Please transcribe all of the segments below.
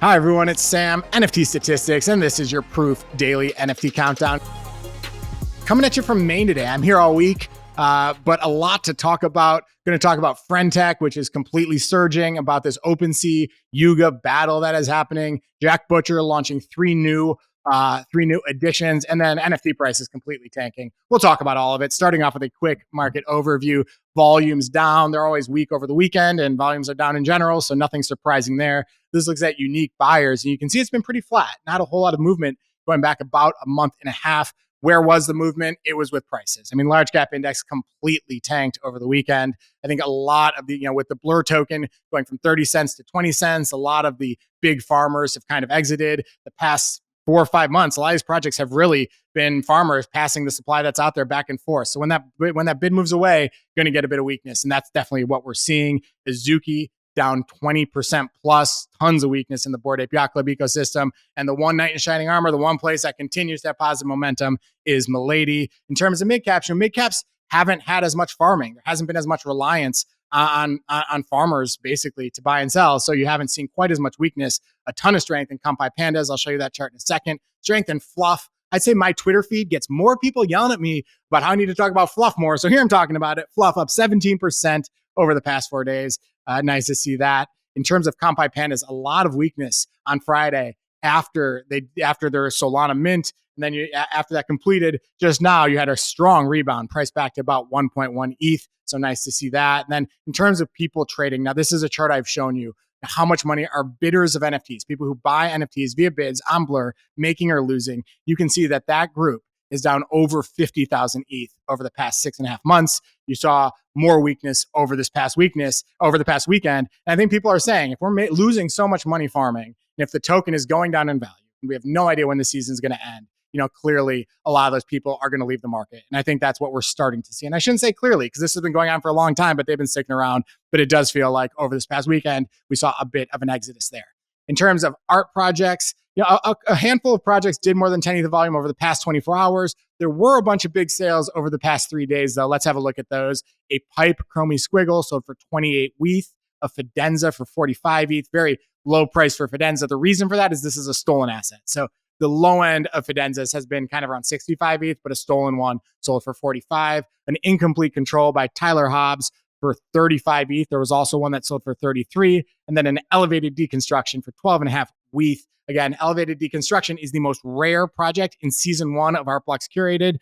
Hi, everyone. It's Sam, NFTstatistics, and this is your Proof Daily NFT Countdown. Coming at you from Maine today. I'm here all week, but a lot to talk about. Going to talk about Friendtech, which is completely surging, about this OpenSea Yuga battle that is happening. Jack Butcher launching three new additions, and then NFT prices completely tanking. We'll talk about all of it, starting off with a quick market overview. Volumes down. They're always weak over the weekend, and volumes are down in general, so nothing surprising there. This looks at unique buyers, and you can see it's been pretty flat. Not a whole lot of movement going back about a month and a half. Where was the movement? It was with prices. I mean, large cap index completely tanked over the weekend. I think a lot of the, with the Blur token going from 30 cents to 20 cents, a lot of the big farmers have kind of exited. The past 4 or 5 months, a lot of these projects have really been farmers passing the supply that's out there back and forth. So when that bid moves away, you're going to get a bit of weakness. And that's definitely what we're seeing. Azuki down 20% plus, tons of weakness in the Bored Ape Yacht Club ecosystem. And the one knight in shining armor, the one place that continues that positive momentum is Milady. In terms of mid-caps, mid-caps haven't had as much farming. There hasn't been as much reliance on farmers basically to buy and sell. So you haven't seen quite as much weakness. A ton of strength in Kampai Pandas. I'll show you that chart in a second. Strength in Fluff. I'd say my Twitter feed gets more people yelling at me about how I need to talk about Fluff more. So here I'm talking about it. Fluff up 17% over the past 4 days. Nice to see that. In terms of Kampai Pandas, a lot of weakness on Friday after their Solana mint. And then after that completed, just now you had a strong rebound, price back to about 1.1 ETH. So nice to see that. And then in terms of people trading, now this is a chart I've shown you. How much money are bidders of NFTs, people who buy NFTs via bids on Blur, making or losing. You can see that group is down over 50,000 ETH over the past 6.5 months. You saw more weakness over the past weekend. And I think people are saying, if we're losing so much money farming, and if the token is going down in value, and we have no idea when the season is going to end, clearly a lot of those people are going to leave the market. And I think that's what we're starting to see. And I shouldn't say clearly, because this has been going on for a long time, but they've been sticking around. But it does feel like over this past weekend, we saw a bit of an exodus there. In terms of art projects, a handful of projects did more than 10 ETH of volume over the past 24 hours. There were a bunch of big sales over the past 3 days, though. Let's have a look at those. A Pipe Chromie Squiggle sold for 28 ETH. A Fidenza for 45 ETH. Very low price for Fidenza. The reason for that is this is a stolen asset. So the low end of Fidenzas has been kind of around 65 ETH, but a stolen one sold for 45. An Incomplete Control by Tyler Hobbs for 35 ETH. There was also one that sold for 33. And then an Elevated Deconstruction for 12.5 ETH. Again, Elevated Deconstruction is the most rare project in season 1 of Artblocks Curated,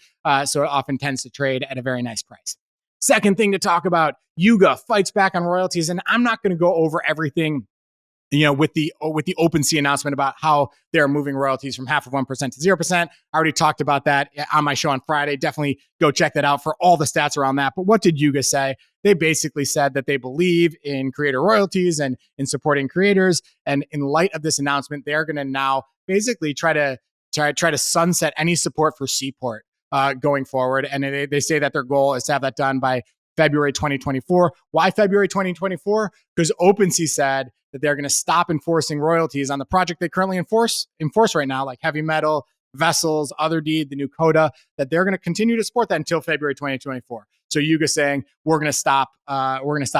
so it often tends to trade at a very nice price. Second thing to talk about, Yuga fights back on royalties, and I'm not going to go over everything with the OpenSea announcement about how they're moving royalties from 0.5% to 0%. I already talked about that on my show on Friday. Definitely go check that out for all the stats around that. But what did Yuga say? They basically said that they believe in creator royalties and in supporting creators. And in light of this announcement, they're going to now basically try to sunset any support for Seaport going forward. And they say that their goal is to have that done by February 2024. Why February 2024? Because OpenSea said that they're going to stop enforcing royalties on the project they currently enforce right now, like Heavy Metal, Vessels, Other Deed, the new Coda, that they're going to continue to support that until February 2024. So Yuga saying we're going to stop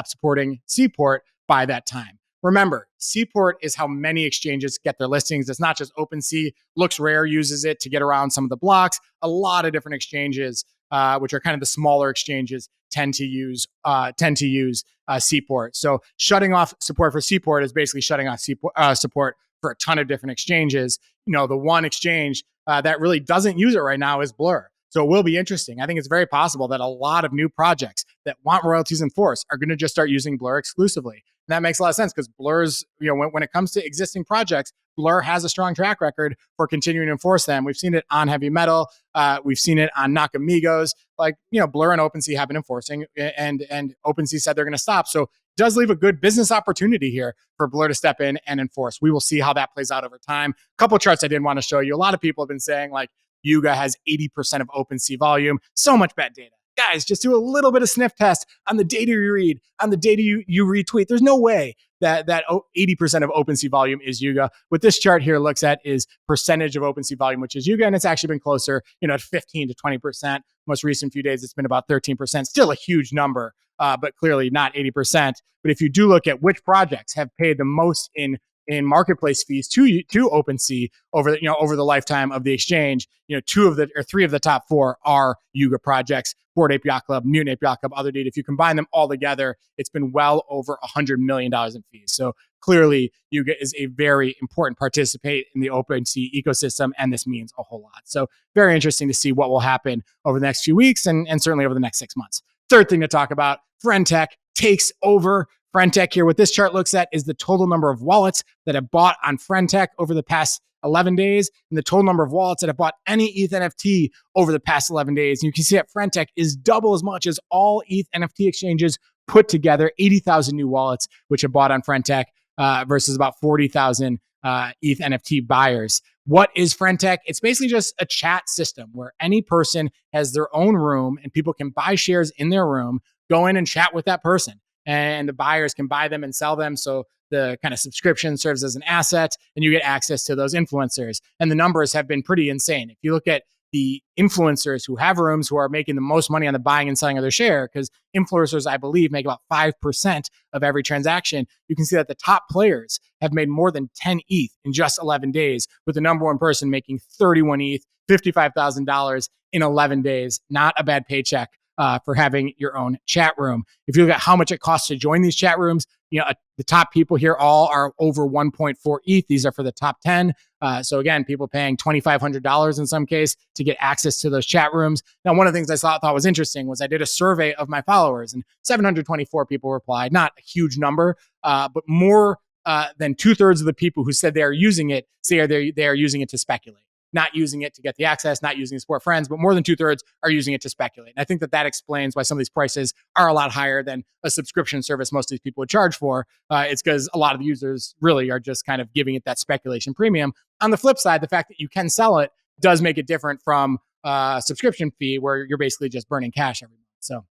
supporting Seaport by that time. Remember, Seaport is how many exchanges get their listings. It's not just OpenSea. Looks Rare uses it to get around some of the blocks. A lot of different exchanges, which are kind of the smaller exchanges, tend to use Seaport. So shutting off support for Seaport is basically shutting off support for a ton of different exchanges. The one exchange that really doesn't use it right now is Blur. So it will be interesting. I think it's very possible that a lot of new projects that want royalties enforced are going to just start using Blur exclusively. And that makes a lot of sense because Blur's, when it comes to existing projects, Blur has a strong track record for continuing to enforce them. We've seen it on Heavy Metal. We've seen it on Nakamigos. Blur and OpenSea have been enforcing, and OpenSea said they're going to stop. So it does leave a good business opportunity here for Blur to step in and enforce. We will see how that plays out over time. A couple of charts I did want to show you. A lot of people have been saying Yuga has 80% of OpenSea volume. So much bad data. Guys, just do a little bit of sniff test on the data you read, on the data you retweet. There's no way that 80% of OpenSea volume is Yuga. What this chart here looks at is percentage of OpenSea volume, which is Yuga, and it's actually been closer, at 15 to 20%. Most recent few days, it's been about 13%. Still a huge number, but clearly not 80%. But if you do look at which projects have paid the most in in marketplace fees to OpenSea over the lifetime of the exchange. Three of the top four are Yuga projects: Bored Ape Yacht Club, Mutant Ape Yacht Club, Other Deed. If you combine them all together, it's been well over $100 million in fees. So clearly, Yuga is a very important participant in the OpenSea ecosystem, and this means a whole lot. So very interesting to see what will happen over the next few weeks and certainly over the next 6 months. Third thing to talk about, Friendtech takes over. Friendtech here, what this chart looks at is the total number of wallets that have bought on Friendtech over the past 11 days, and the total number of wallets that have bought any ETH NFT over the past 11 days. And you can see that Friendtech is double as much as all ETH NFT exchanges put together, 80,000 new wallets, which have bought on Friendtech versus about 40,000 ETH NFT buyers. What is Friendtech? It's basically just a chat system where any person has their own room and people can buy shares in their room, go in and chat with that person, and the buyers can buy them and sell them. So the kind of subscription serves as an asset and you get access to those influencers. And the numbers have been pretty insane. If you look at the influencers who have rooms who are making the most money on the buying and selling of their share, because influencers, I believe, make about 5% of every transaction, you can see that the top players have made more than 10 ETH in just 11 days, with the number one person making 31 ETH, $55,000 in 11 days. Not a bad paycheck for having your own chat room. If you look at how much it costs to join these chat rooms, the top people here all are over 1.4 ETH. These are for the top 10. So again, people paying $2,500 in some case to get access to those chat rooms. Now, one of the things I thought was interesting was I did a survey of my followers, and 724 people replied. Not a huge number, but more than 2/3 of the people who said they are using it say they are using it to speculate. Not using it to get the access, not using it to support friends, but more than 2/3 are using it to speculate. And I think that explains why some of these prices are a lot higher than a subscription service most of these people would charge for. It's because a lot of the users really are just kind of giving it that speculation premium. On the flip side, the fact that you can sell it does make it different from a subscription fee where you're basically just burning cash every month. So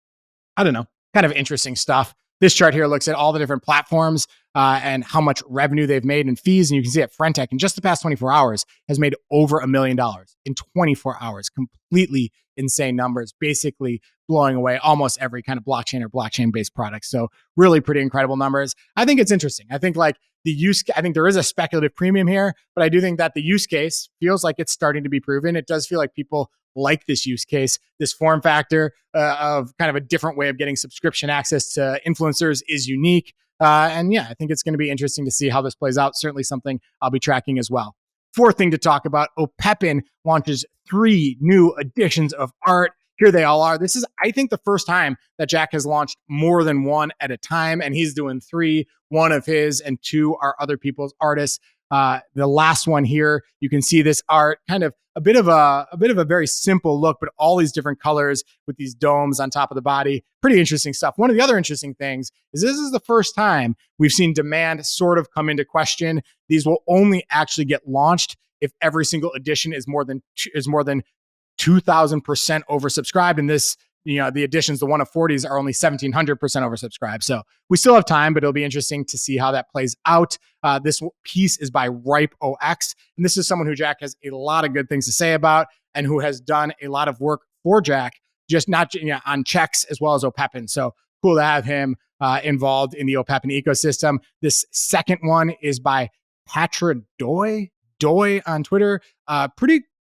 I don't know, kind of interesting stuff. This chart here looks at all the different platforms and how much revenue they've made in fees. And you can see that Friendtech in just the past 24 hours has made over $1 million in 24 hours. Completely insane numbers, basically blowing away almost every kind of blockchain or blockchain-based product. So really pretty incredible numbers. I think it's interesting. I think I think there is a speculative premium here, but I do think that the use case feels like it's starting to be proven. It does feel like people like this use case. This form factor of kind of a different way of getting subscription access to influencers is unique. And yeah, I think it's going to be interesting to see how this plays out. Certainly something I'll be tracking as well. Fourth thing to talk about, Opepen launches 3 new editions of art. Here they all are. This is, I think, the first time that Jack has launched more than one at a time, and he's doing 3, 1 of his and 2 are other people's artists. The last one here, you can see this art, kind of a bit of a very simple look, but all these different colors with these domes on top of the body. Pretty interesting stuff. One of the other interesting things is this is the first time we've seen demand sort of come into question. These will only actually get launched if every single edition is more than 2,000% oversubscribed. And this, the editions, the 1 of 40s are only 1,700% oversubscribed. So we still have time, but it'll be interesting to see how that plays out. This piece is by RipeOX. And this is someone who Jack has a lot of good things to say about and who has done a lot of work for Jack, just not on checks as well as Opepen. So cool to have him involved in the Opepen ecosystem. This second one is by Patra Doi on Twitter.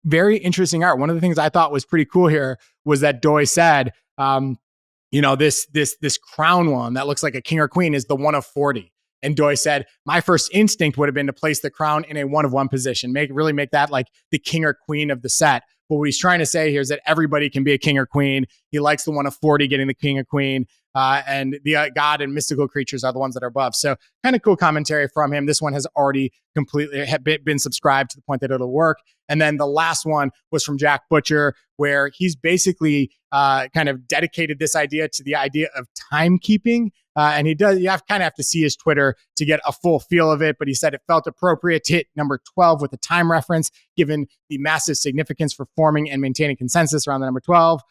Very interesting art. One of the things I thought was pretty cool here was that Doi said, this crown one that looks like a king or queen is the 1 of 40. And Doi said, my first instinct would have been to place the crown in a 1 of 1 position, make that like the king or queen of the set. But what he's trying to say here is that everybody can be a king or queen. He likes the 1 of 40 getting the king or queen. And the god and mystical creatures are the ones that are above. So kind of cool commentary from him. This one has already completely been subscribed to the point that it'll work. And then the last one was from Jack Butcher, where he's basically kind of dedicated this idea to the idea of timekeeping. And you kind of have to see his Twitter to get a full feel of it. But he said it felt appropriate to hit number 12 with a time reference, given the massive significance for forming and maintaining consensus around the number 12.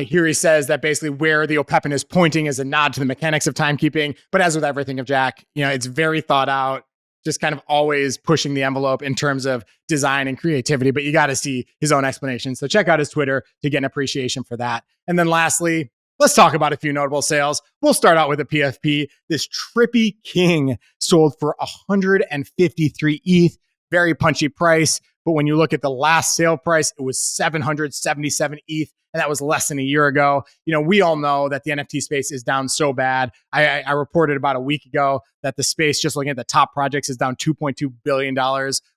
Here he says that basically where the Opepen is pointing is a nod to the mechanics of timekeeping. But as with everything of Jack, it's very thought out, just kind of always pushing the envelope in terms of design and creativity. But you got to see his own explanation. So check out his Twitter to get an appreciation for that. And then lastly, Let's talk about a few notable sales. We'll start out with a PFP. This Trippy King sold for 153 ETH. Very punchy price. But when you look at the last sale price, it was 777 ETH. And that was less than a year ago. We all know that the NFT space is down so bad. I reported about a week ago that the space, just looking at the top projects, is down $2.2 billion.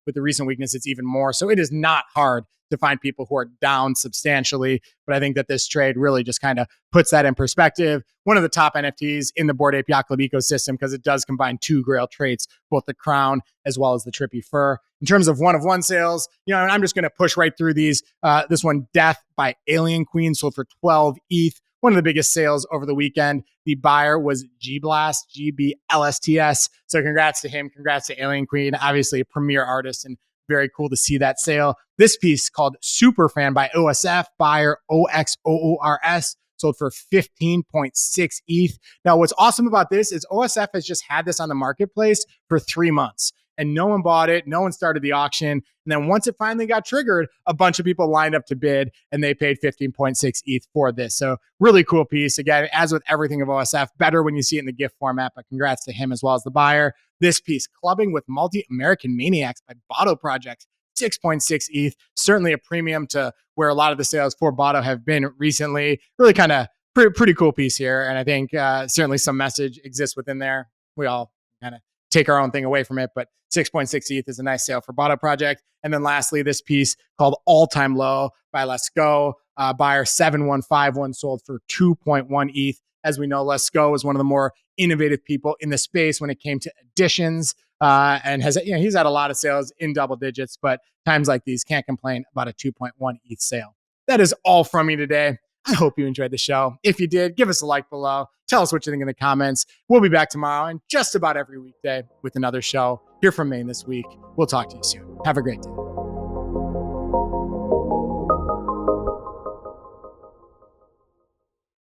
With the recent weakness, it's even more. So it is not hard to find people who are down substantially. But I think that this trade really just kind of puts that in perspective. One of the top NFTs in the Bored Ape Yacht Club ecosystem, because it does combine two grail traits, both the crown as well as the Trippy fur. In terms of one-of-one sales, and I'm just going to push right through these. This one, Death by AlienQueen, sold for 12 ETH. One of the biggest sales over the weekend. The buyer was G-Blast, GBLSTS. So congrats to him. Congrats to AlienQueen. Obviously a premier artist, and very cool to see that sale. This piece called Superfan by OSF, buyer OXOORS, sold for 15.6 ETH. Now, what's awesome about this is OSF has just had this on the marketplace for 3 months. And no one bought it. No one started the auction. And then once it finally got triggered, a bunch of people lined up to bid, and they paid 15.6 ETH for this. So really cool piece. Again, as with everything of OSF, better when you see it in the GIF format, but congrats to him as well as the buyer. This piece, Clubbing with Multi-American Maniacs by Botto Project, 6.6 ETH. Certainly a premium to where a lot of the sales for Botto have been recently. Really kind of pretty cool piece here. And I think certainly some message exists within there. We all kind of take our own thing away from it, but 6.6 ETH is a nice sale for Botto Project. And then lastly, this piece called All Time Low by Lascaux, buyer 7151, sold for 2.1 ETH. As we know, Lascaux is one of the more innovative people in the space when it came to additions, and has he's had a lot of sales in double digits, but times like these can't complain about a 2.1 ETH sale. That is all from me today. I hope you enjoyed the show. If you did, give us a like below. Tell us what you think in the comments. We'll be back tomorrow and just about every weekday with another show here from Maine this week. We'll talk to you soon. Have a great day.